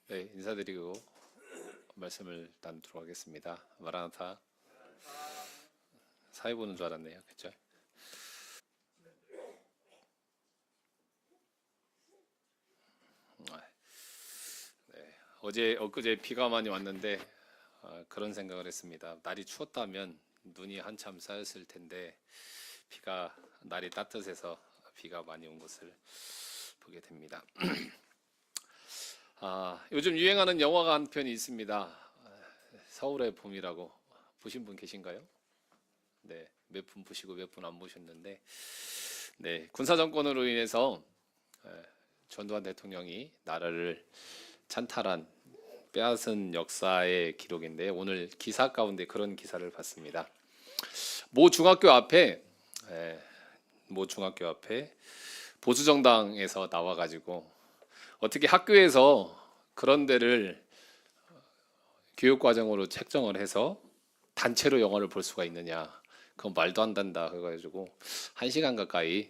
네, 인사드리고 말씀을 나누도록 하겠습니다. 마라나타 사회 보는 줄 알았네요. 그렇죠? 어제 엊그제 비가 많이 왔는데 그런 생각을 했습니다. 날이 추웠다면 눈이 한참 쌓였을 텐데 비가 날이 따뜻해서 비가 많이 온 것을 보게 됩니다. 요즘 유행하는 영화가 한 편이 있습니다. 서울의 봄이라고 보신 분 계신가요? 네, 몇 분 보시고 몇 분 안 보셨는데, 네, 군사 정권으로 인해서 전두환 대통령이 나라를 찬탈한 빼앗은 역사의 기록인데 오늘 기사 가운데 그런 기사를 봤습니다. 모 중학교 앞에 에, 모 중학교 앞에 보수 정당에서 나와가지고 어떻게 학교에서 그런 데를 교육 과정으로 책정을 해서 단체로 영화를 볼 수가 있느냐? 그건 말도 안 된다 그래가지고 1시간 가까이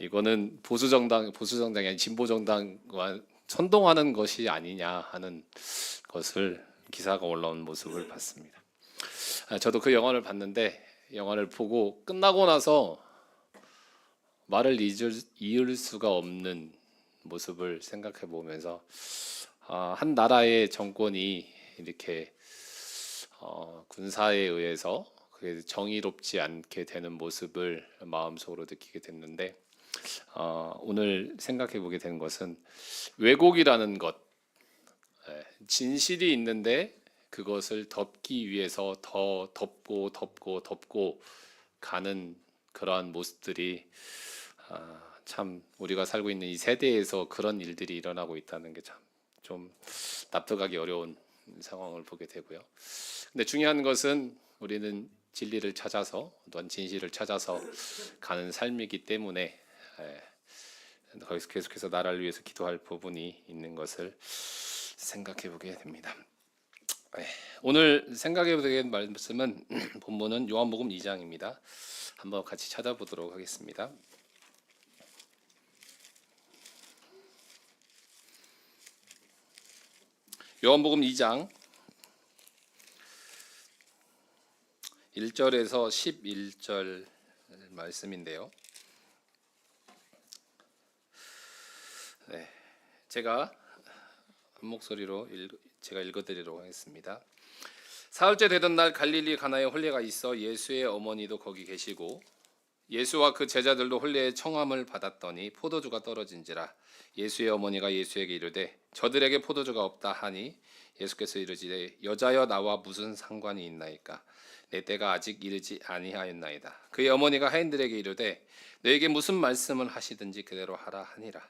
이거는 보수 정당이 아닌 진보 정당과 선동하는 것이 아니냐 하는 것을 기사가 올라온 모습을 봤습니다. 저도 그 영화를 봤는데 영화를 보고 끝나고 나서 말을 이을 수가 없는 모습을 생각해 보면서 한 나라의 정권이 이렇게 군사에 의해서 그게 정의롭지 않게 되는 모습을 마음속으로 느끼게 됐는데 오늘 생각해 보게 된 것은 왜곡이라는 것, 진실이 있는데 그것을 덮기 위해서 더 덮고 가는 그러한 모습들이 참 우리가 살고 있는 이 세대에서 그런 일들이 일어나고 있다는 게 참 좀 납득하기 어려운 상황을 보게 되고요. 근데 중요한 것은 우리는 진리를 찾아서 또한 진실을 찾아서 가는 삶이기 때문에 거기서 계속해서 나라를 위해서 기도할 부분이 있는 것을 생각해 보게 됩니다. 오늘 생각해 보게 된 말씀은 본문은 요한복음 2장입니다. 한번 같이 찾아보도록 하겠습니다. 요한복음 2장 1절에서 11절 말씀인데요. 제가 한 목소리로 제가 읽어드리도록 하겠습니다. 사흘째 되던 날 갈릴리 가나에 혼례가 있어 예수의 어머니도 거기 계시고 예수와 그 제자들도 혼례의 청함을 받았더니 포도주가 떨어진지라 예수의 어머니가 예수에게 이르되 저들에게 포도주가 없다 하니 예수께서 이르시되 여자여 나와 무슨 상관이 있나이까 내 때가 아직 이르지 아니하였나이다. 그의 어머니가 하인들에게 이르되 너에게 무슨 말씀을 하시든지 그대로 하라 하니라.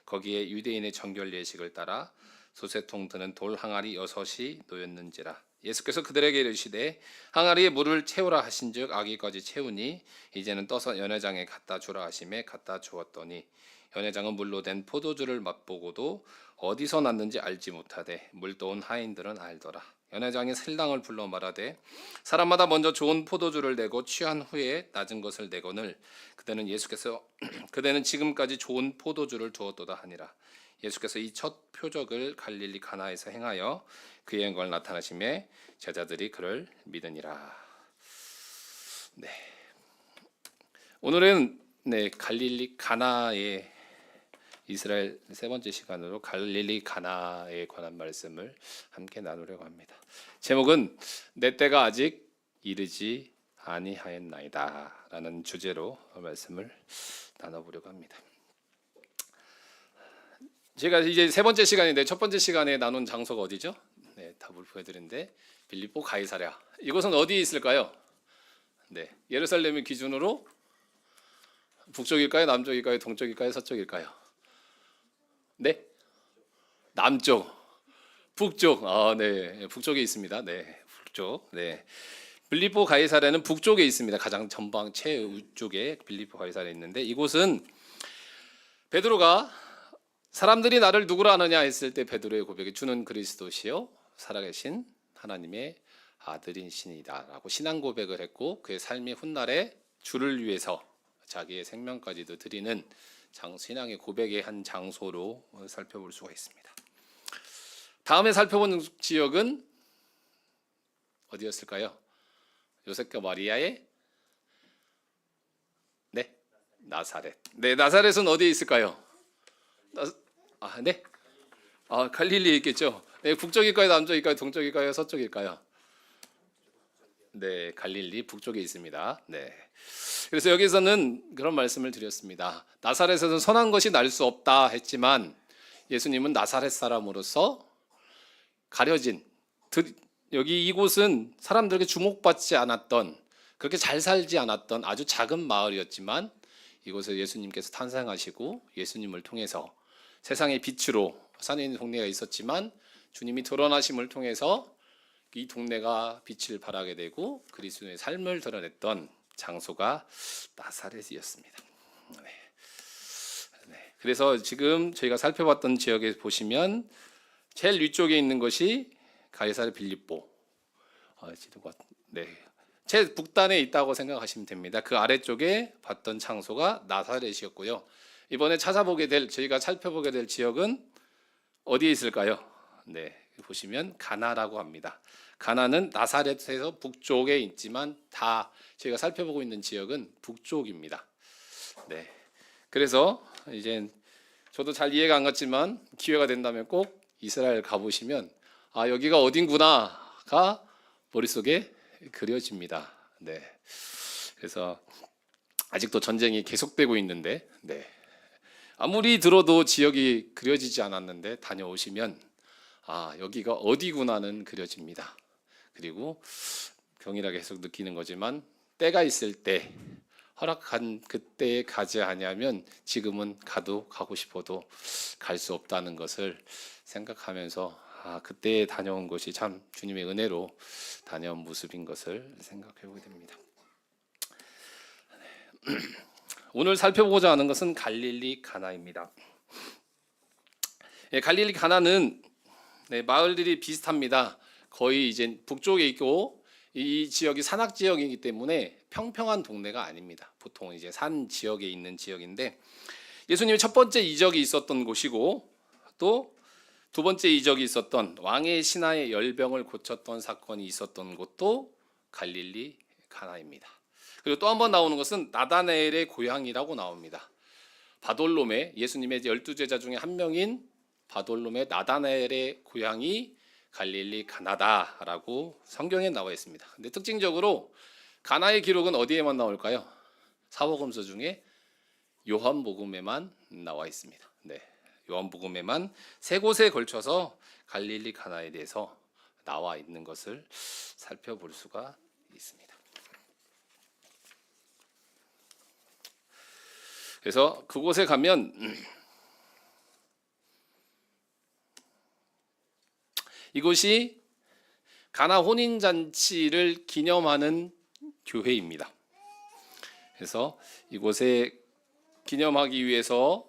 거기에 유대인의 정결 예식을 따라 소세통 드는 돌 항아리 6이 놓였는지라. 예수께서 그들에게 이르시되 항아리에 물을 채우라 하신즉 아기까지 채우니 이제는 떠서 연회장에 갖다 주라 하심에 갖다 주었더니 연회장은 물로 된 포도주를 맛보고도 어디서 났는지 알지 못하되 물 떠온 하인들은 알더라. 연회장이 신랑을 불러 말하되 사람마다 먼저 좋은 포도주를 내고 취한 후에 낮은 것을 내거늘 그대는 지금까지 좋은 포도주를 두었도다 하니라. 예수께서 이 첫 표적을 갈릴리 가나에서 행하여 그의 영광을 나타나심에 제자들이 그를 믿으니라. 네. 오늘은 갈릴리 가나의 이스라엘 세 번째 시간으로 갈릴리 가나에 관한 말씀을 함께 나누려고 합니다. 제목은 내 때가 아직 이르지 아니하였나이다 라는 주제로 말씀을 나눠보려고 합니다. 제가 이제 세 번째 시간인데 첫 번째 시간에 나눈 장소가 어디죠? 답을 보여드리는데 빌립보 가이사랴. 이곳은 어디에 있을까요? 예루살렘을 기준으로 북쪽일까요? 남쪽일까요? 동쪽일까요? 서쪽일까요? 네? 남쪽, 북쪽. 북쪽에 있습니다. 북쪽. 빌립보 가이사랴는 북쪽에 있습니다. 가장 전방 최우쪽에 빌립보 가이사랴 있는데 이곳은 베드로가 사람들이 나를 누구라 하느냐 했을 때 베드로의 고백이 주는 그리스도시요 살아계신 하나님의 아들인 신이다라고 신앙 고백을 했고 그의 삶의 훗날에 주를 위해서 자기의 생명까지도 드리는 신앙의 고백의 한 장소로 살펴볼 수가 있습니다. 다음에 살펴본 지역은 어디였을까요? 요셉과 마리아의 네, 나사렛. 네, 나사렛은 어디에 있을까요? 네, 갈릴리에 있겠죠. 네, 북쪽일까요, 남쪽일까요, 동쪽일까요, 서쪽일까요? 네, 갈릴리 북쪽에 있습니다. 네. 그래서 여기서는 그런 말씀을 드렸습니다. 나사렛에서는 선한 것이 날 수 없다 했지만 예수님은 나사렛 사람으로서 가려진, 여기 이곳은 사람들에게 주목받지 않았던, 그렇게 잘 살지 않았던 아주 작은 마을이었지만 이곳에 예수님께서 탄생하시고 예수님을 통해서 세상의 빛으로 산에 있는 동네가 있었지만 주님이 드러나심을 통해서 이 동네가 빛을 발하게 되고 그리스도의 삶을 드러냈던 장소가 나사렛이었습니다. 네. 그래서 지금 저희가 살펴봤던 지역에 보시면 제일 위쪽에 있는 것이 가이사랴 빌립보, 네, 제 북단에 있다고 생각하시면 됩니다. 그 아래쪽에 봤던 장소가 나사렛이었고요. 이번에 저희가 살펴보게 될 지역은 어디에 있을까요? 네, 보시면 가나라고 합니다. 가나는 나사렛에서 북쪽에 있지만 다 저희가 살펴보고 있는 지역은 북쪽입니다. 네, 그래서 이제 저도 잘 이해가 안 갔지만 기회가 된다면 꼭 이스라엘 가보시면 여기가 어딘구나가 머릿속에 그려집니다. 네, 그래서 아직도 전쟁이 계속되고 있는데, 네, 아무리 들어도 지역이 그려지지 않았는데 다녀오시면 여기가 어디구나는 그려집니다. 그리고 경일하게 계속 느끼는 거지만 때가 있을 때 허락한 그때에 가지 아니하면 지금은 가고 싶어도 갈 수 없다는 것을 생각하면서 그때 다녀온 것이 참 주님의 은혜로 다녀온 모습인 것을 생각해 보게 됩니다. 오늘 살펴보고자 하는 것은 갈릴리 가나입니다. 갈릴리 가나는 마을들이 비슷합니다. 거의 이제 북쪽에 있고 이 지역이 산악 지역이기 때문에 평평한 동네가 아닙니다. 보통 이제 산 지역에 있는 지역인데 예수님이 첫 번째 이적이 있었던 곳이고 또 두 번째 이적이 있었던 왕의 신하의 열병을 고쳤던 사건이 있었던 곳도 갈릴리 가나입니다. 그리고 또 한 번 나오는 것은 나다나엘의 고향이라고 나옵니다. 바돌롬의 예수님의 12제자 중에 한 명인 바돌롬의 나다나엘의 고향이 갈릴리 가나다라고 성경에 나와 있습니다. 근데 특징적으로 가나의 기록은 어디에만 나올까요? 사복음서 중에 요한복음에만 나와 있습니다. 네, 요한복음에만 세 곳에 걸쳐서 갈릴리 가나에 대해서 나와 있는 것을 살펴볼 수가 있습니다. 그래서 그곳에 가면 이곳이 가나 혼인잔치를 기념하는 교회입니다. 그래서 이곳에 기념하기 위해서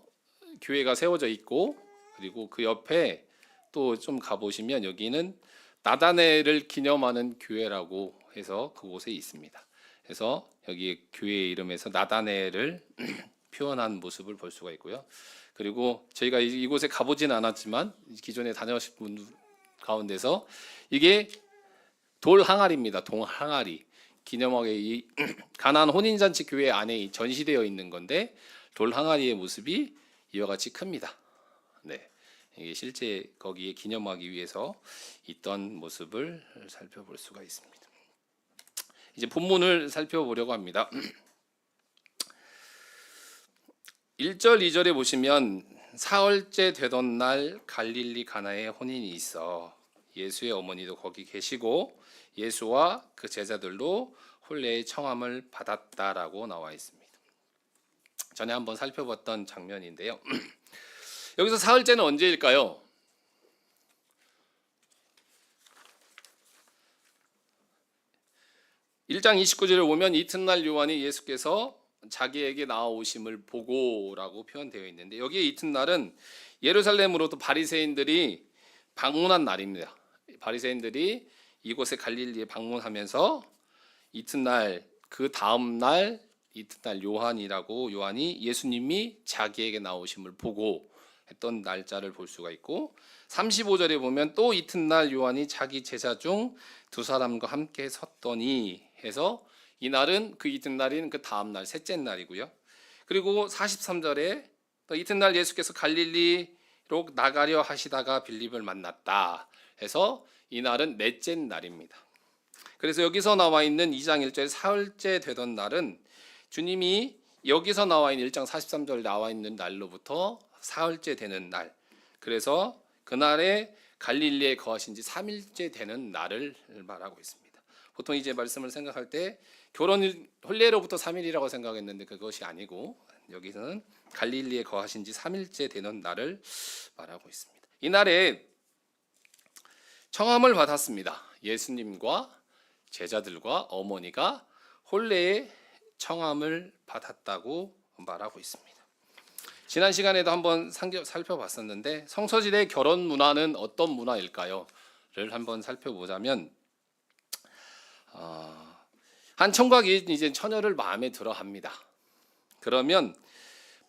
교회가 세워져 있고 그리고 그 옆에 또 좀 가보시면 여기는 나다나엘을 기념하는 교회라고 해서 그곳에 있습니다. 그래서 여기 교회 이름에서 나다나엘을 표현한 모습을 볼 수가 있고요. 그리고 저희가 이곳에 가보진 않았지만 기존에 다녀오신 분 가운데서 이게 돌 항아리입니다. 돌 항아리 기념하게 이 가나안 혼인잔치 교회 안에 전시되어 있는 건데 돌 항아리의 모습이 이와 같이 큽니다. 네, 이게 실제 거기에 기념하기 위해서 있던 모습을 살펴볼 수가 있습니다. 이제 본문을 살펴보려고 합니다. 1절, 2절에 보시면 사흘째 되던 날 갈릴리 가나에 혼인이 있어 예수의 어머니도 거기 계시고 예수와 그 제자들도 혼례의 청함을 받았다라고 나와 있습니다. 전에 한번 살펴봤던 장면인데요. 여기서 사흘째는 언제일까요? (1장 29절에) 보면 이튿날 요한이 예수께서 자기에게 나아오심을 보고라고 표현되어 있는데 여기에 이튿날은 예루살렘으로부터 바리새인들이 방문한 날입니다. 바리새인들이 이곳에 갈릴리에 방문하면서 이튿날 그 다음 날 이튿날 요한이 예수님이 자기에게 나오심을 보고 했던 날짜를 볼 수가 있고 35절에 보면 또 이튿날 요한이 자기 제자 중 두 사람과 함께 섰더니 해서 이 날은 그 이튿날인 그 다음 날 셋째 날이고요. 그리고 43절에 또 이튿날 예수께서 갈릴리로 나가려 하시다가 빌립을 만났다 해서 이 날은 넷째 날입니다. 그래서 여기서 나와 있는 2장 1절에 사흘째 되던 날은 주님이 여기서 나와 있는 1장 43절 나와 있는 날로부터 사흘째 되는 날, 그래서 그날에 갈릴리에 거하신 지 3일째 되는 날을 말하고 있습니다. 보통 이제 말씀을 생각할 때 결혼 혼례로부터 3일이라고 생각했는데 그것이 아니고 여기서는 갈릴리에 거하신 지 3일째 되는 날을 말하고 있습니다. 이 날에 청함을 받았습니다. 예수님과 제자들과 어머니가 혼례에 청함을 받았다고 말하고 있습니다. 지난 시간에도 한번 살펴봤었는데 성서시대 결혼 문화는 어떤 문화일까요? 를 한번 살펴보자면 한 총각이 이제 처녀를 마음에 들어 합니다. 그러면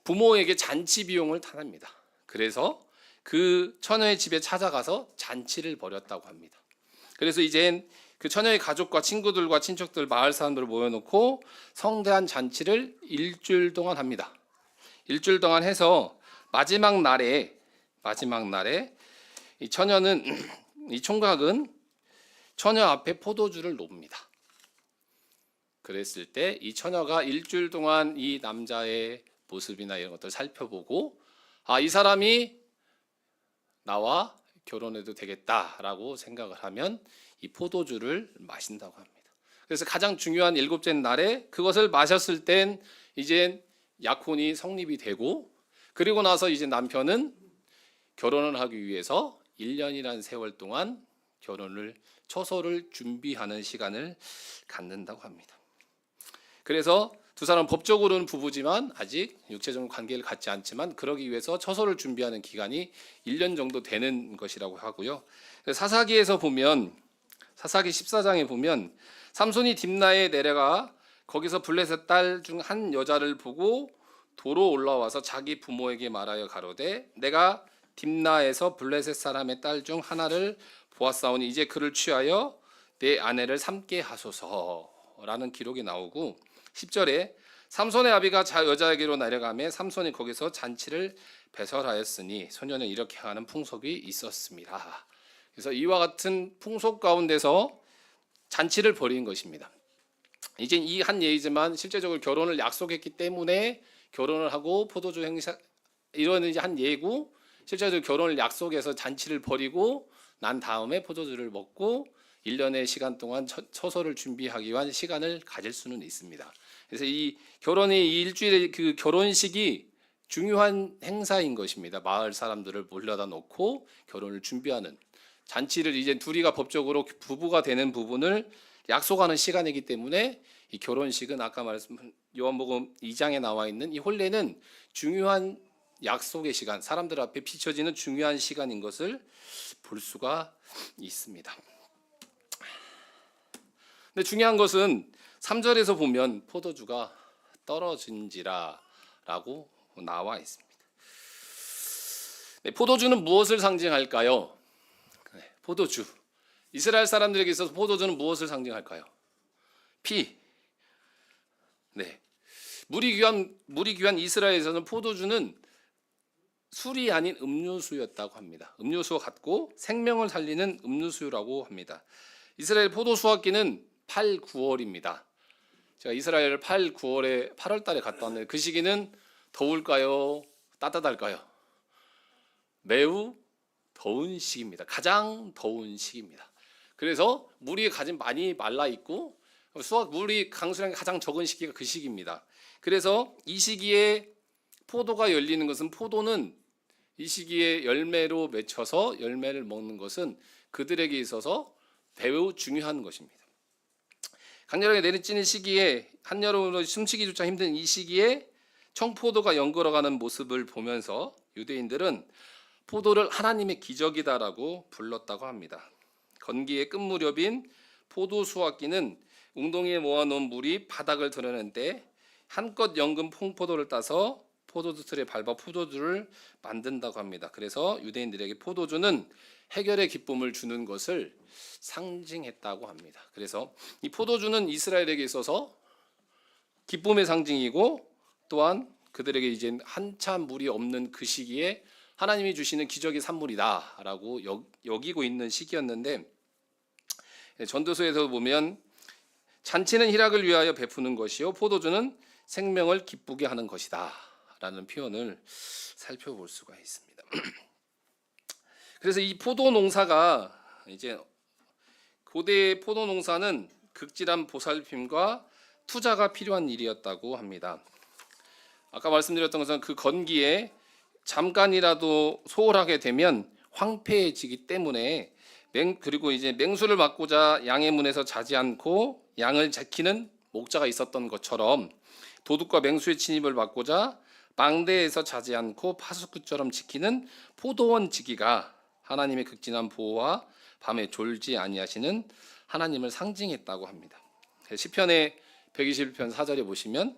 부모에게 잔치 비용을 타납니다. 그래서 그 처녀의 집에 찾아가서 잔치를 벌였다고 합니다. 그래서 이젠 그 처녀의 가족과 친구들과 친척들, 마을 사람들을 모여놓고 성대한 잔치를 일주일 동안 합니다. 일주일 동안 해서 마지막 날에 이 처녀는 이 총각은 처녀 앞에 포도주를 놓습니다. 그랬을 때 이 처녀가 일주일 동안 이 남자의 모습이나 이런 것들을 살펴보고 이 사람이 나와 결혼해도 되겠다라고 생각을 하면 이 포도주를 마신다고 합니다. 그래서 가장 중요한 일곱째 날에 그것을 마셨을 땐 이제 약혼이 성립이 되고, 그리고 나서 이제 남편은 결혼을 하기 위해서 1년이라는 세월 동안 처소를 준비하는 시간을 갖는다고 합니다. 그래서 두 사람 법적으로는 부부지만 아직 육체적인 관계를 갖지 않지만 그러기 위해서 처소를 준비하는 기간이 1년 정도 되는 것이라고 하고요. 사사기에서 보면 사사기 14장에 보면 삼손이 딥나에 내려가 거기서 블레셋 딸 중 한 여자를 보고 도로 올라와서 자기 부모에게 말하여 가로되 내가 딥나에서 블레셋 사람의 딸 중 하나를 보았사오니 이제 그를 취하여 내 아내를 삼게 하소서라는 기록이 나오고 10절에 삼손의 아비가 여자에게로 내려가매 삼손이 거기서 잔치를 배설하였으니 소년은 이렇게 하는 풍속이 있었습니다. 그래서 이와 같은 풍속 가운데서 잔치를 벌인 것입니다. 이제 이 한 예이지만 실제적으로 결혼을 약속했기 때문에 결혼을 하고 포도주 행사 이런 이제 한 예고, 실제적으로 결혼을 약속해서 잔치를 벌이고 난 다음에 포도주를 먹고 1년의 시간 동안 처소를 준비하기 위한 시간을 가질 수는 있습니다. 그래서 이 결혼의 이 일주일의 그 결혼식이 중요한 행사인 것입니다. 마을 사람들을 몰려다 놓고 결혼을 준비하는 잔치를 이제 둘이가 법적으로 부부가 되는 부분을 약속하는 시간이기 때문에 이 결혼식은 아까 말씀 요한복음 2장에 나와 있는 이 혼례는 중요한 약속의 시간, 사람들 앞에 비춰지는 중요한 시간인 것을 볼 수가 있습니다. 근데 중요한 것은 3절에서 보면 포도주가 떨어진지라 라고 나와 있습니다. 네, 포도주는 무엇을 상징할까요? 네, 포도주. 이스라엘 사람들에게 있어서 포도주는 무엇을 상징할까요? 피. 네. 물이 귀한 이스라엘에서는 포도주는 술이 아닌 음료수였다고 합니다. 음료수와 같고 생명을 살리는 음료수라고 합니다. 이스라엘 포도 수확기는 8, 9월입니다. 제가 이스라엘을 8, 9월에 8월 달에 갔다 왔는데 그 시기는 더울까요? 따뜻할까요? 매우 더운 시기입니다. 가장 더운 시기입니다. 그래서 물이 가장 많이 말라 있고 물이 강수량이 가장 적은 시기가 그 시기입니다. 그래서 이 시기에 포도가 열리는 것은 포도는 이 시기에 열매로 맺혀서 열매를 먹는 것은 그들에게 있어서 매우 중요한 것입니다. 강렬하게 내리쬐는 시기에 한여름으로 숨쉬기조차 힘든 이 시기에 청포도가 연걸어가는 모습을 보면서 유대인들은 포도를 하나님의 기적이다라고 불렀다고 합니다. 건기의 끝 무렵인 포도 수확기는 웅덩이에 모아놓은 물이 바닥을 드러낸 때 한껏 연근 홍포도를 따서 포도주 틀에 밟아 포도주를 만든다고 합니다. 그래서 유대인들에게 포도주는 해결의 기쁨을 주는 것을 상징했다고 합니다. 그래서 이 포도주는 이스라엘에게 있어서 기쁨의 상징이고 또한 그들에게 이제 한참 물이 없는 그 시기에 하나님이 주시는 기적의 산물이다라고 여기고 있는 시기였는데, 전도서에서 보면 잔치는 희락을 위하여 베푸는 것이요 포도주는 생명을 기쁘게 하는 것이다 라는 표현을 살펴볼 수가 있습니다. 그래서 이 포도 농사가 이제 고대의 포도 농사는 극진한 보살핌과 투자가 필요한 일이었다고 합니다. 아까 말씀드렸던 것은 그 건기에 잠깐이라도 소홀하게 되면 황폐해지기 때문에 그리고 이제 맹수를 막고자 양의 문에서 자지 않고 양을 지키는 목자가 있었던 것처럼 도둑과 맹수의 침입을 막고자 망대에서 자지 않고 파수꾼처럼 지키는 포도원 지기가 하나님의 극진한 보호와 밤에 졸지 아니하시는 하나님을 상징했다고 합니다. 시편의 121편 4절에 보시면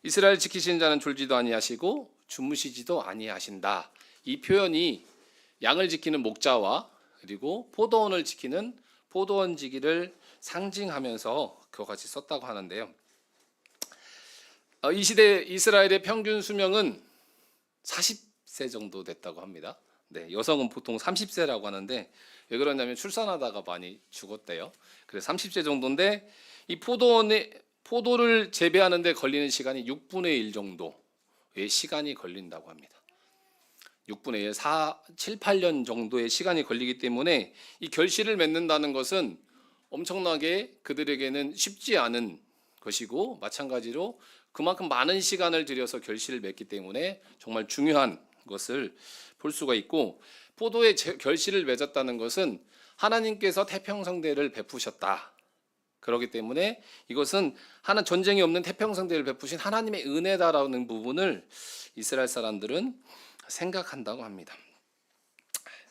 이스라엘 지키시는 자는 졸지도 아니하시고 주무시지도 아니하신다. 이 표현이 양을 지키는 목자와 그리고 포도원을 지키는 포도원 지기를 상징하면서 그와 같이 썼다고 하는데요. 이 시대 이스라엘의 평균 수명은 40세 정도 됐다고 합니다. 네, 여성은 보통 30세라고 하는데 왜 그러냐면 출산하다가 많이 죽었대요. 그래서 30세 정도인데 이 포도를 재배하는 데 걸리는 시간이 6분의 1 정도의 시간이 걸린다고 합니다. 6분의 1, 7, 8년 정도의 시간이 걸리기 때문에 이 결실을 맺는다는 것은 엄청나게 그들에게는 쉽지 않은 것이고, 마찬가지로 그만큼 많은 시간을 들여서 결실을 맺기 때문에 정말 중요한 것을 볼 수가 있고, 포도의 결실을 맺었다는 것은 하나님께서 태평성대를 베푸셨다. 그렇기 때문에 이것은 전쟁이 없는 태평성대를 베푸신 하나님의 은혜다라는 부분을 이스라엘 사람들은 생각한다고 합니다.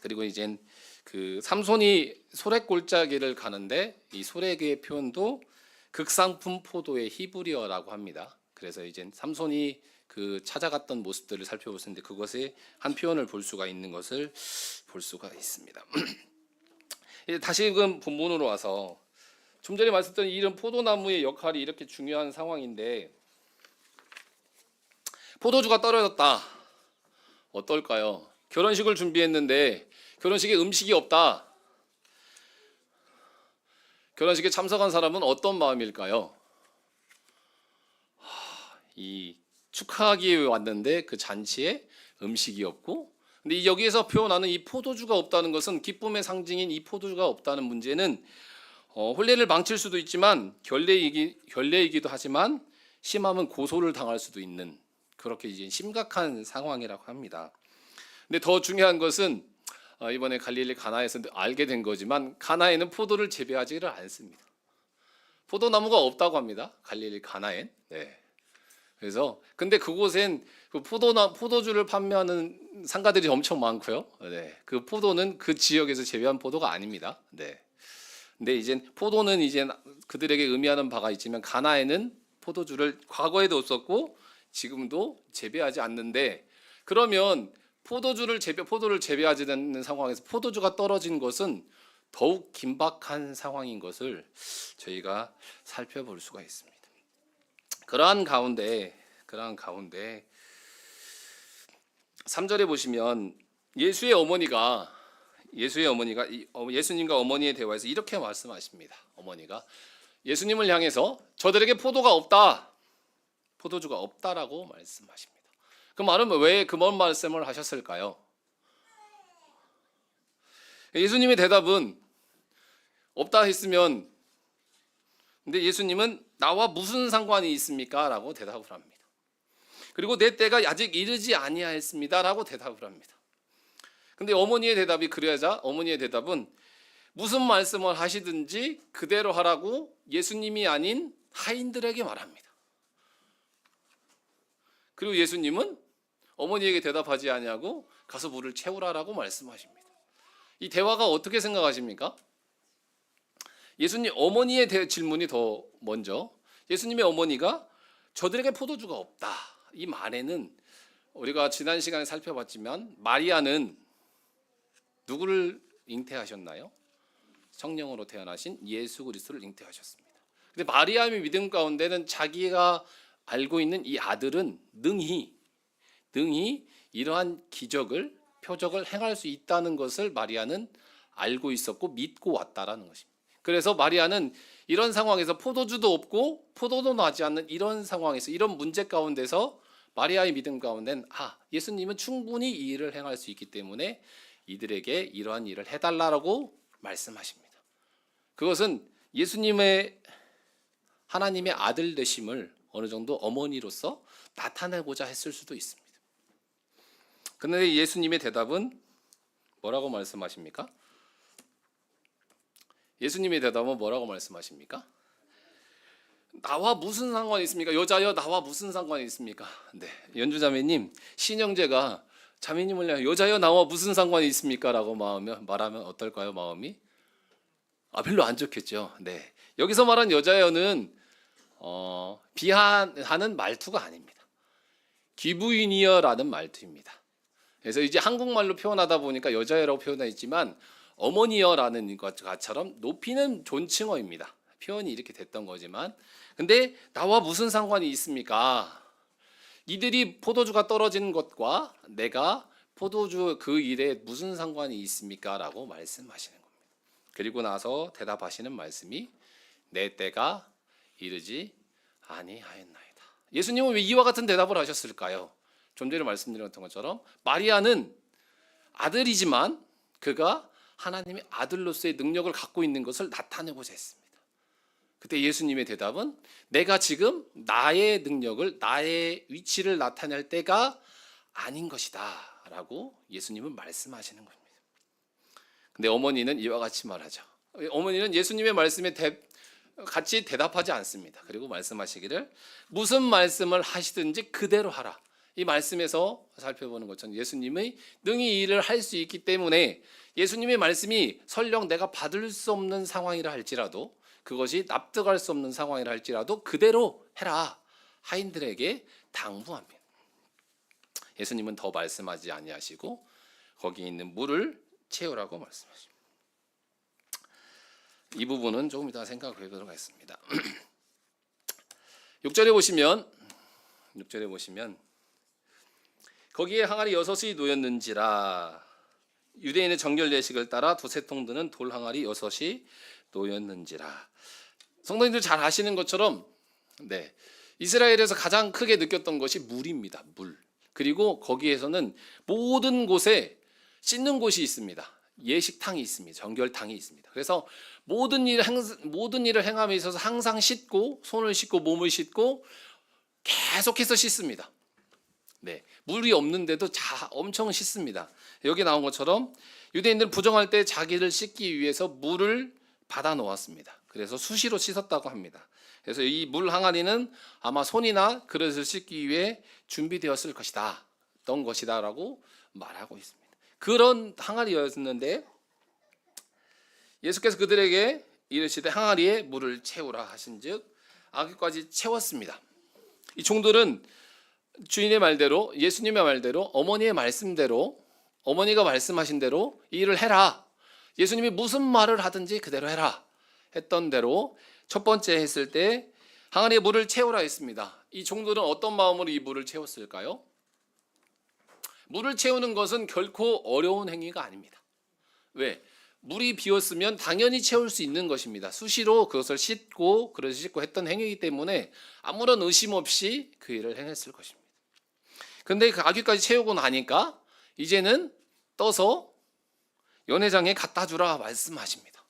그리고 이제 그 삼손이 소래골짜기를 가는데 이 소래의 표현도 극상품 포도의 히브리어라고 합니다. 그래서 이제 삼손이 그 찾아갔던 모습들을 살펴볼 수 있는데 그것의 한 표현을 볼 수가 있는 것을 볼 수가 있습니다. 다시금 본문으로 와서 좀 전에 말씀드린 이런 포도나무의 역할이 이렇게 중요한 상황인데, 포도주가 떨어졌다. 어떨까요? 결혼식을 준비했는데 결혼식에 음식이 없다. 결혼식에 참석한 사람은 어떤 마음일까요? 이 축하하기 위해 왔는데 그 잔치에 음식이 없고, 근데 여기에서 표현하는 이 포도주가 없다는 것은 기쁨의 상징인 이 포도주가 없다는 문제는 혼례를 망칠 수도 있지만 결례이기도 하지만 심하면 고소를 당할 수도 있는 그렇게 이제 심각한 상황이라고 합니다. 근데 더 중요한 것은 이번에 갈릴리 가나에서 알게 된 거지만 가나에는 포도를 재배하지를 않습니다. 포도나무가 없다고 합니다. 갈릴리 가나엔. 네. 그래서 근데 그곳엔 그 포도주를 판매하는 상가들이 엄청 많고요. 네. 그 포도는 그 지역에서 재배한 포도가 아닙니다. 네. 근데 이제 포도는 이제 그들에게 의미하는 바가 있지만 가나에는 포도주를 과거에도 없었고 지금도 재배하지 않는데, 그러면 포도를 재배하지 않는 상황에서 포도주가 떨어진 것은 더욱 긴박한 상황인 것을 저희가 살펴볼 수가 있습니다. 그러한 가운데 3절에 보시면 예수님과 어머니의 대화에서 이렇게 말씀하십니다. 어머니가 예수님을 향해서 저들에게 포도주가 없다라고 말씀하십니다. 그 말은 왜 그런 말씀을 하셨을까요? 예수님의 대답은 없다 했으면, 근데 예수님은 나와 무슨 상관이 있습니까? 라고 대답을 합니다. 그리고 내 때가 아직 이르지 아니하였습니다 라고 대답을 합니다. 근데 어머니의 대답은 무슨 말씀을 하시든지 그대로 하라고 예수님이 아닌 하인들에게 말합니다. 그리고 예수님은 어머니에게 대답하지 아니하고 가서 물을 채우라라고 말씀하십니다. 이 대화가 어떻게 생각하십니까? 예수님 어머니의 질문이 더 먼저, 예수님의 어머니가 저들에게 포도주가 없다, 이 말에는 우리가 지난 시간에 살펴봤지만 마리아는 누구를 잉태하셨나요? 성령으로 태어나신 예수 그리스도를 잉태하셨습니다. 근데 마리아의 믿음 가운데는 자기가 알고 있는 이 아들은 능히 이러한 기적을 표적을 행할 수 있다는 것을 마리아는 알고 있었고 믿고 왔다라는 것입니다. 그래서 마리아는 이런 상황에서 포도주도 없고 포도도 나지 않는 이런 상황에서 이런 문제 가운데서 마리아의 믿음 가운데는 예수님은 충분히 이 일을 행할 수 있기 때문에 이들에게 이러한 일을 해달라고 말씀하십니다. 그것은 예수님의 하나님의 아들 되심을 어느 정도 어머니로서 나타내고자 했을 수도 있습니다. 그런데 예수님의 대답은 뭐라고 말씀하십니까? 예수님의 대답은 뭐라고 말씀하십니까? 나와 무슨 상관이 있습니까? 여자여 나와 무슨 상관이 있습니까? 네, 연주자매님 신영재가 자매님을 향해 여자여 나와 무슨 상관이 있습니까? 라고 말하면 어떨까요? 마음이? 별로 안 좋겠죠. 네, 여기서 말한 여자여는 비하하는 말투가 아닙니다. 귀부인이여라는 말투입니다. 그래서 이제 한국말로 표현하다 보니까 여자여라고 표현했지만 어머니여라는 것처럼 높이는 존칭어입니다. 표현이 이렇게 됐던 거지만, 근데 나와 무슨 상관이 있습니까? 이들이 포도주가 떨어지는 것과 내가 포도주 그 일에 무슨 상관이 있습니까? 라고 말씀하시는 겁니다. 그리고 나서 대답하시는 말씀이 내 때가 이르지 아니하였나이다. 예수님은 왜 이와 같은 대답을 하셨을까요? 좀 전에 말씀드렸던 것처럼 마리아는 아들이지만 그가 하나님의 아들로서의 능력을 갖고 있는 것을 나타내고자 했습니다. 그때 예수님의 대답은 내가 지금 나의 능력을, 나의 위치를 나타낼 때가 아닌 것이다 라고 예수님은 말씀하시는 겁니다. 근데 어머니는 이와 같이 말하죠. 어머니는 예수님의 말씀에 같이 대답하지 않습니다. 그리고 말씀하시기를 무슨 말씀을 하시든지 그대로 하라. 이 말씀에서 살펴보는 것처럼 예수님의 능히 이 일을 할 수 있기 때문에 예수님의 말씀이 설령 내가 받을 수 없는 상황이라 할지라도, 그것이 납득할 수 없는 상황이라 할지라도 그대로 해라 하인들에게 당부합니다. 예수님은 더 말씀하지 아니하시고 거기 있는 물을 채우라고 말씀하십니다. 이 부분은 조금 이따 생각해 보도록 하겠습니다. 6절에 보시면 거기에 항아리 6이 놓였는지라. 유대인의 정결 예식을 따라 두세 통 드는 돌 항아리 6이 놓였는지라. 성도님들 잘 아시는 것처럼 이스라엘에서 가장 크게 느꼈던 것이 물입니다. 물. 그리고 거기에서는 모든 곳에 씻는 곳이 있습니다. 예식탕이 있습니다. 정결탕이 있습니다. 그래서 모든 일을 행함에 있어서 항상 씻고, 손을 씻고 몸을 씻고 계속해서 씻습니다. 물이 없는데도 엄청 씻습니다. 여기 나온 것처럼 유대인들은 부정할 때 자기를 씻기 위해서 물을 받아 놓았습니다. 그래서 수시로 씻었다고 합니다. 그래서 이 물 항아리는 아마 손이나 그릇을 씻기 위해 준비되었을 것이다라고 말하고 있습니다. 그런 항아리였는데 예수께서 그들에게 이르시되 항아리에 물을 채우라 하신즉 아기까지 채웠습니다. 이 종들은 주인의 말대로, 예수님의 말대로, 어머니의 말씀대로, 어머니가 말씀하신 대로 이 일을 해라. 예수님이 무슨 말을 하든지 그대로 해라 했던 대로 첫 번째 했을 때 항아리에 물을 채우라 했습니다. 이 종들은 어떤 마음으로 이 물을 채웠을까요? 물을 채우는 것은 결코 어려운 행위가 아닙니다. 왜? 물이 비었으면 당연히 채울 수 있는 것입니다. 수시로 그것을 씻고 그릇을 씻고 했던 행위이기 때문에 아무런 의심 없이 그 일을 행했을 것입니다. 그런데 그 아기까지 채우고 나니까 이제는 떠서 연회장에 갖다 주라 말씀하십니다.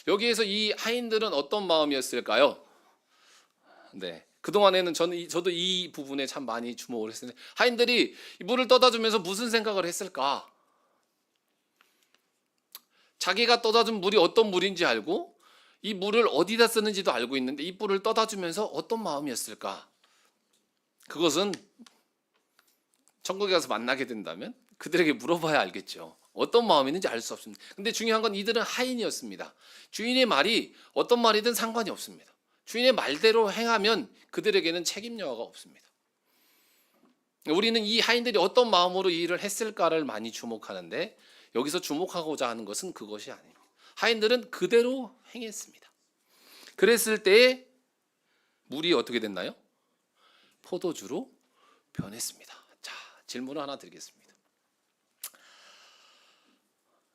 여기에서 이 하인들은 어떤 마음이었을까요? 그동안에는 저도 이 부분에 참 많이 주목을 했는데 하인들이 물을 떠다 주면서 무슨 생각을 했을까? 자기가 떠다 준 물이 어떤 물인지 알고 이 물을 어디다 쓰는지도 알고 있는데 이 물을 떠다 주면서 어떤 마음이었을까? 그것은 천국에 가서 만나게 된다면 그들에게 물어봐야 알겠죠. 어떤 마음이 있는지 알 수 없습니다. 근데 중요한 건 이들은 하인이었습니다. 주인의 말이 어떤 말이든 상관이 없습니다. 주인의 말대로 행하면 그들에게는 책임 여하가 없습니다. 우리는 이 하인들이 어떤 마음으로 이 일을 했을까를 많이 주목하는데 여기서 주목하고자 하는 것은 그것이 아닙니다. 하인들은 그대로 행했습니다. 그랬을 때에 물이 어떻게 됐나요? 포도주로 변했습니다. 자, 질문을 하나 드리겠습니다.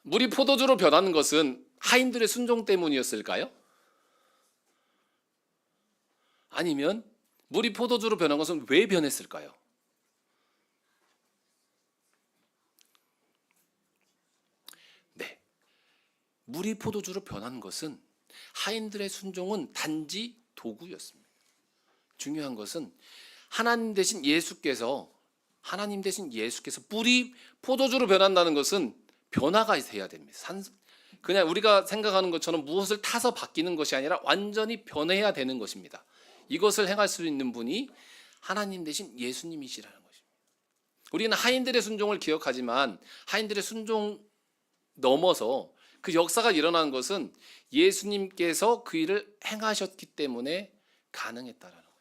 물이 포도주로 변하는 것은 하인들의 순종 때문이었을까요? 아니면 물이 포도주로 변한 것은 왜 변했을까요? 네, 물이 포도주로 변한 것은 하인들의 순종은 단지 도구였습니다. 중요한 것은 하나님 대신 예수께서 물이 포도주로 변한다는 것은 변화가 돼야 됩니다. 그냥 우리가 생각하는 것처럼 무엇을 타서 바뀌는 것이 아니라 완전히 변해야 되는 것입니다. 이것을 행할 수 있는 분이 하나님 대신 예수님이시라는 것입니다. 우리는 하인들의 순종을 기억하지만 하인들의 순종 넘어서 그 역사가 일어난 것은 예수님께서 그 일을 행하셨기 때문에 가능했다라는 것입니다.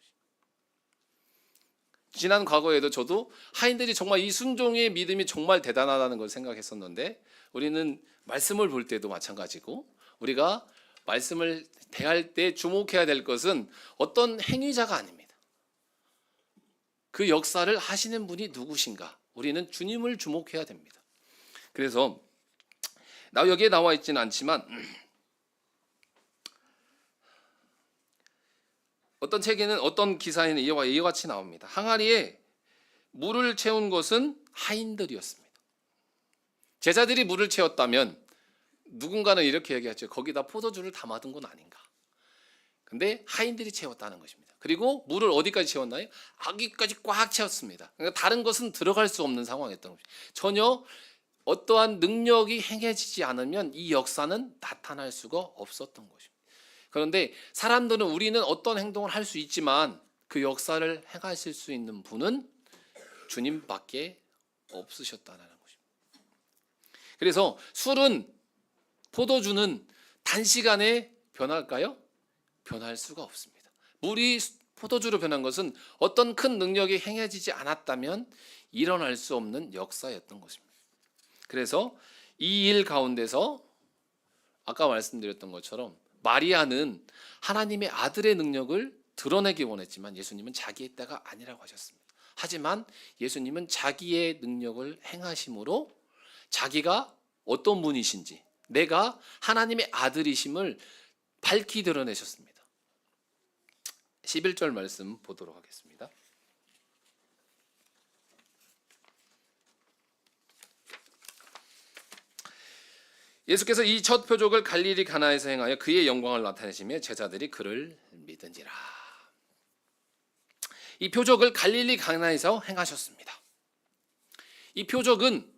지난 과거에도 저도 하인들이 정말 이 순종의 믿음이 정말 대단하다는 걸 생각했었는데 우리는 말씀을 볼 때도 마찬가지고 우리가 말씀을 대할 때 주목해야 될 것은 어떤 행위자가 아닙니다. 그 역사를 하시는 분이 누구신가? 우리는 주님을 주목해야 됩니다. 그래서 여기에 나와 있지는 않지만 어떤 책에는 어떤 기사에는 이와 같이 나옵니다. 항아리에 물을 채운 것은 하인들이었습니다. 제자들이 물을 채웠다면 누군가는 이렇게 얘기하죠. 거기다 포도주를 담아둔 건 아닌가. 근데 하인들이 채웠다는 것입니다. 그리고 물을 어디까지 채웠나요? 아기까지 꽉 채웠습니다. 그러니까 다른 것은 들어갈 수 없는 상황이었던 것입니다. 전혀 어떠한 능력이 행해지지 않으면 이 역사는 나타날 수가 없었던 것입니다. 그런데 우리는 어떤 행동을 할 수 있지만 그 역사를 행하실 수 있는 분은 주님밖에 없으셨다는 것입니다. 그래서 포도주는 단시간에 변할까요? 변할 수가 없습니다. 물이 포도주로 변한 것은 어떤 큰 능력이 행해지지 않았다면 일어날 수 없는 역사였던 것입니다. 그래서 이 일 가운데서 아까 말씀드렸던 것처럼 마리아는 하나님의 아들의 능력을 드러내기 원했지만 예수님은 자기의 때가 아니라고 하셨습니다. 하지만 예수님은 자기의 능력을 행하심으로 자기가 어떤 분이신지 내가 하나님의 아들이심을 밝히 드러내셨습니다. 11절 말씀 보도록 하겠습니다. 예수께서 이 첫 표적을 갈릴리 가나에서 행하여 그의 영광을 나타내시며 제자들이 그를 믿은지라. 이 표적을 갈릴리 가나에서 행하셨습니다. 이 표적은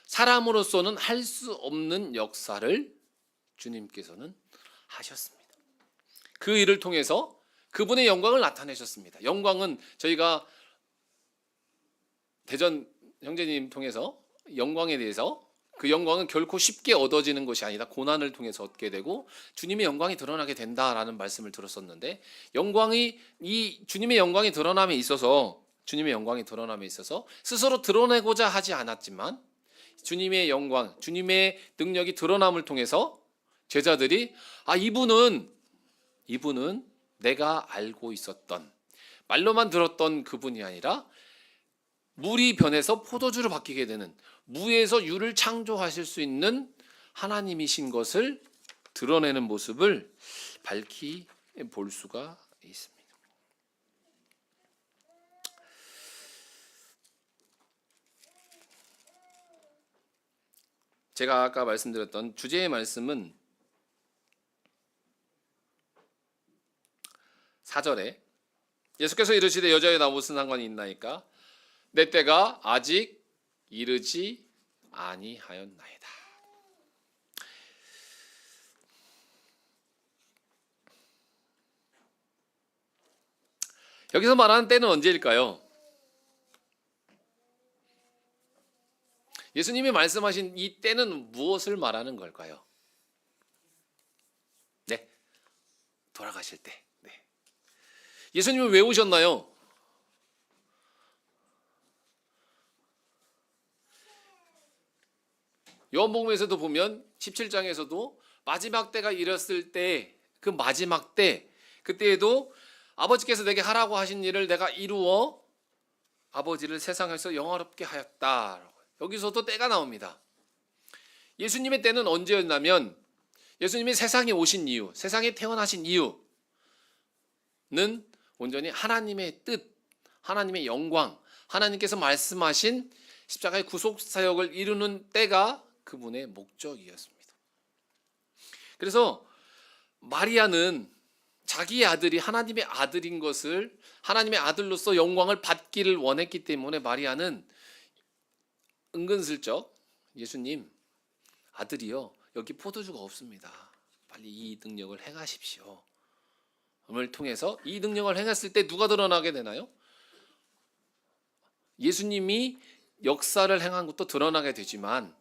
사람으로서는 할 수 없는 역사를 주님께서는 하셨습니다. 그 일을 통해서 그분의 영광을 나타내셨습니다. 영광은 저희가 대전 형제님 통해서 영광에 대해서 그 영광은 결코 쉽게 얻어지는 것이 아니다. 고난을 통해서 얻게 되고 주님의 영광이 드러나게 된다라는 말씀을 들었었는데 주님의 영광이 드러남에 있어서 스스로 드러내고자 하지 않았지만 주님의 영광, 주님의 능력이 드러남을 통해서 제자들이 이분은 내가 알고 있었던 말로만 들었던 그분이 아니라 물이 변해서 포도주로 바뀌게 되는 무에서 유를 창조하실 수 있는 하나님이신 것을 드러내는 모습을 밝히 볼 수가 있습니다. 제가 아까 말씀드렸던 주제의 말씀은 4절에 예수께서 이르시되 여자의 나 무슨 상관이 있나이까 내 때가 아직 이르지 아니하였나이다. 여기서 말하는 때는 언제일까요? 예수님이 말씀하신 이 때는 무엇을 말하는 걸까요? 네, 돌아가실 때. 네. 예수님은 왜 오셨나요? 요한복음에서도 보면 17장에서도 마지막 때가 이뤘을 때, 그 마지막 때, 그때에도 아버지께서 내게 하라고 하신 일을 내가 이루어 아버지를 세상에서 영화롭게 하였다. 여기서도 때가 나옵니다. 예수님의 때는 언제였냐면 예수님이 세상에 오신 이유, 세상에 태어나신 이유는 온전히 하나님의 뜻, 하나님의 영광, 하나님께서 말씀하신 십자가의 구속사역을 이루는 때가 그분의 목적이었습니다. 그래서 마리아는 자기의 아들이 하나님의 아들인 것을, 하나님의 아들로서 영광을 받기를 원했기 때문에 마리아는 은근슬쩍 예수님, 아들이요, 여기 포도주가 없습니다. 빨리 이 능력을 행하십시오. 을 통해서 이 능력을 행했을 때 누가 드러나게 되나요? 예수님이 역사를 행한 것도 드러나게 되지만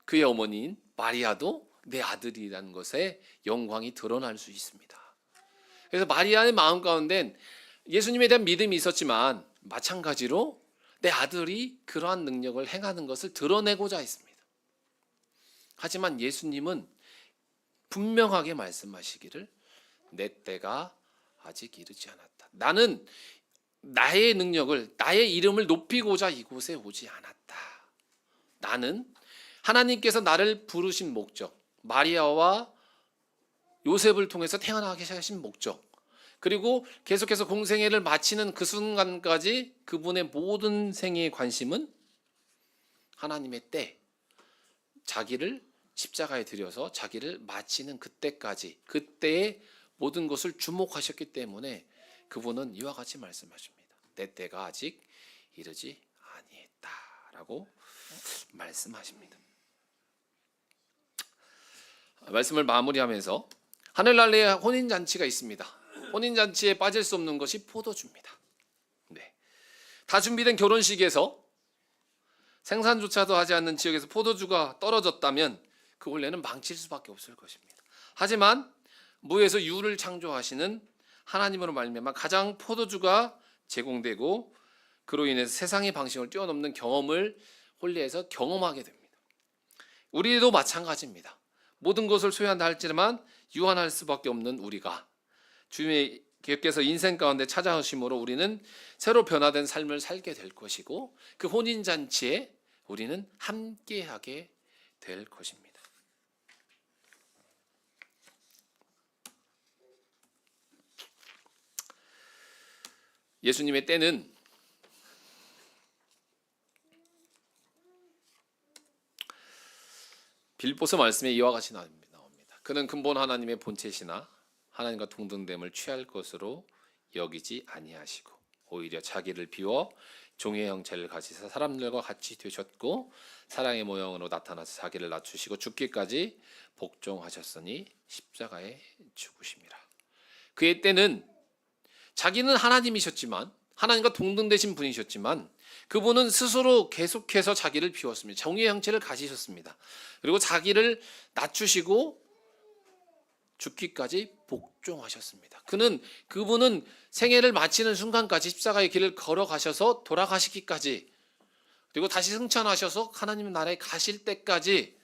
그의 어머니인 마리아도 내 아들이라는 것에 영광이 드러날 수 있습니다. 그래서 마리아의 마음 가운데는 예수님에 대한 믿음이 있었지만 마찬가지로 내 아들이 그러한 능력을 행하는 것을 드러내고자 했습니다. 하지만 예수님은 분명하게 말씀하시기를 내 때가 아직 이르지 않았다. 나는 나의 능력을, 나의 이름을 높이고자 이곳에 오지 않았다. 나는 하나님께서 나를 부르신 목적, 마리아와 요셉을 통해서 태어나게 하신 목적, 그리고 계속해서 공생애를 마치는 그 순간까지 그분의 모든 생애의 관심은 하나님의 때, 자기를 십자가에 들여서 자기를 마치는 그때까지, 그때의 모든 것을 주목하셨기 때문에 그분은 이와 같이 말씀하십니다. 내 때가 아직 이르지 아니했다라고 말씀하십니다. 말씀을 마무리하면서 하늘나라에 혼인잔치가 있습니다. 혼인잔치에 빠질 수 없는 것이 포도주입니다. 네. 다 준비된 결혼식에서 생산조차도 하지 않는 지역에서 포도주가 떨어졌다면 그 원래는 망칠 수밖에 없을 것입니다. 하지만 무에서 유를 창조하시는 하나님으로 말미암아 가장 포도주가 제공되고 그로 인해서 세상의 방식을 뛰어넘는 경험을 홀리에서 경험하게 됩니다. 우리도 마찬가지입니다. 모든 것을 소유한다 할지만 유한할 수밖에 없는 우리가 주님께서 인생 가운데 찾아오심으로 우리는 새로 변화된 삶을 살게 될 것이고 그 혼인잔치에 우리는 함께하게 될 것입니다. 예수님의 때는 빌립보서 말씀에 이와 같이 나옵니다. 그는 근본 하나님의 본체시나 하나님과 동등됨을 취할 것으로 여기지 아니하시고 오히려 자기를 비워 종의 형체를 가지사 사람들과 같이 되셨고 사랑의 모형으로 나타나서 자기를 낮추시고 죽기까지 복종하셨으니 십자가에 죽으심이라. 그의 때는 자기는 하나님이셨지만 하나님과 동등되신 분이셨지만 그분은 스스로 계속해서 자기를 비웠습니다. 정의의 형체를 가지셨습니다. 그리고 자기를 낮추시고 죽기까지 복종하셨습니다. 그분은 생애를 마치는 순간까지 십자가의 길을 걸어가셔서 돌아가시기까지 그리고 다시 승천하셔서 하나님 나라에 가실 때까지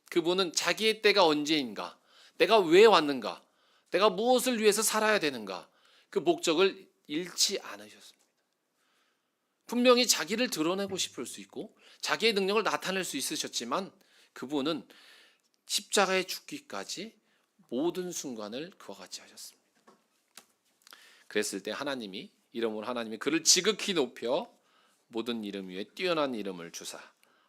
그분은 자기의 때가 언제인가, 내가 왜 왔는가, 내가 무엇을 위해서 살아야 되는가 그 목적을 잃지 않으셨습니다. 분명히 자기를 드러내고 싶을 수 있고 자기의 능력을 나타낼 수 있으셨지만 그분은 십자가에 죽기까지 모든 순간을 그와 같이 하셨습니다. 그랬을 때 하나님이 그를 지극히 높여 모든 이름 위에 뛰어난 이름을 주사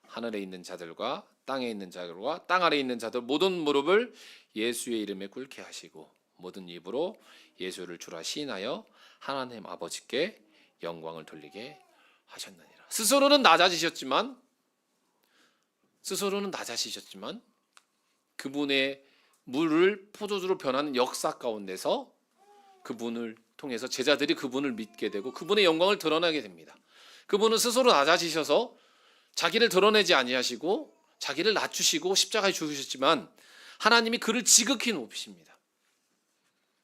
하늘에 있는 자들과 땅에 있는 자들과 땅 아래에 있는 자들 모든 무릎을 예수의 이름에 꿇게 하시고 모든 입으로 예수를 주라 시인하여 하나님 아버지께 영광을 돌리게 하셨느니라. 스스로는 낮아지셨지만 그분의 물을 포도주로 변하는 역사 가운데서 그분을 통해서 제자들이 그분을 믿게 되고 그분의 영광을 드러나게 됩니다. 그분은 스스로 낮아지셔서 자기를 드러내지 아니하시고 자기를 낮추시고 십자가에 죽으셨지만 하나님이 그를 지극히 높이십니다.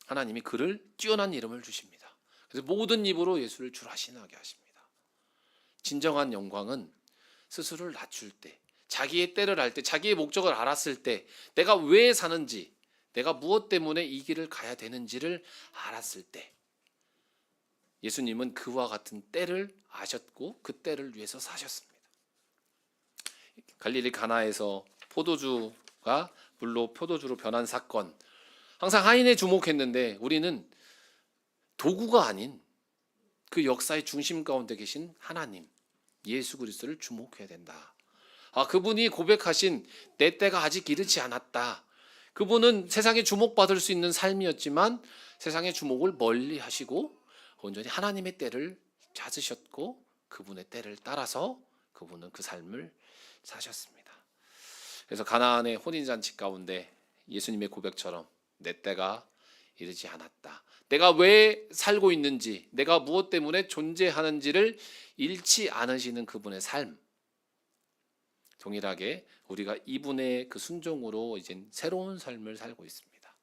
하나님이 그를 뛰어난 이름을 주십니다. 그래서 모든 입으로 예수를 주라 신하게 하십니다. 진정한 영광은 스스로를 낮출 때, 자기의 때를 알 때, 자기의 목적을 알았을 때, 내가 왜 사는지, 내가 무엇 때문에 이 길을 가야 되는지를 알았을 때, 예수님은 그와 같은 때를 아셨고 그 때를 위해서 사셨습니다. 갈릴리 가나에서 포도주가 물로 포도주로 변한 사건, 항상 하인에 주목했는데 우리는 도구가 아닌 그 역사의 중심 가운데 계신 하나님, 예수 그리스도를 주목해야 된다. 그분이 고백하신 내 때가 아직 이르지 않았다. 그분은 세상에 주목받을 수 있는 삶이었지만 세상의 주목을 멀리 하시고 온전히 하나님의 때를 찾으셨고 그분의 때를 따라서 그분은 그 삶을 사셨습니다. 그래서 가나안의 혼인잔치 가운데 예수님의 고백처럼 내 때가 이르지 않았다. 내가 왜 살고 있는지, 내가 무엇 때문에 존재하는지를 잃지 않으시는 그분의 삶, 동일하게 우리가 이분의 그 순종으로 이제 새로운 삶을 살고 있습니다.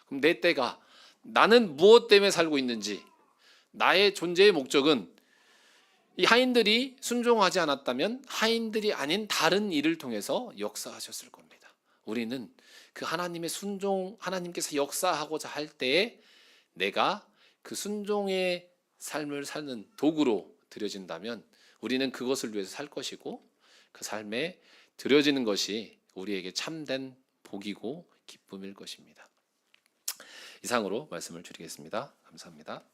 그럼 내 때가, 나는 무엇 때문에 살고 있는지, 나의 존재의 목적은 이 하인들이 순종하지 않았다면 하인들이 아닌 다른 일을 통해서 역사하셨을 겁니다. 우리는 그 하나님의 순종, 하나님께서 역사하고자 할 때에 내가 그 순종의 삶을 사는 도구로 드려진다면 우리는 그것을 위해서 살 것이고 그 삶에 드려지는 것이 우리에게 참된 복이고 기쁨일 것입니다. 이상으로 말씀을 드리겠습니다. 감사합니다.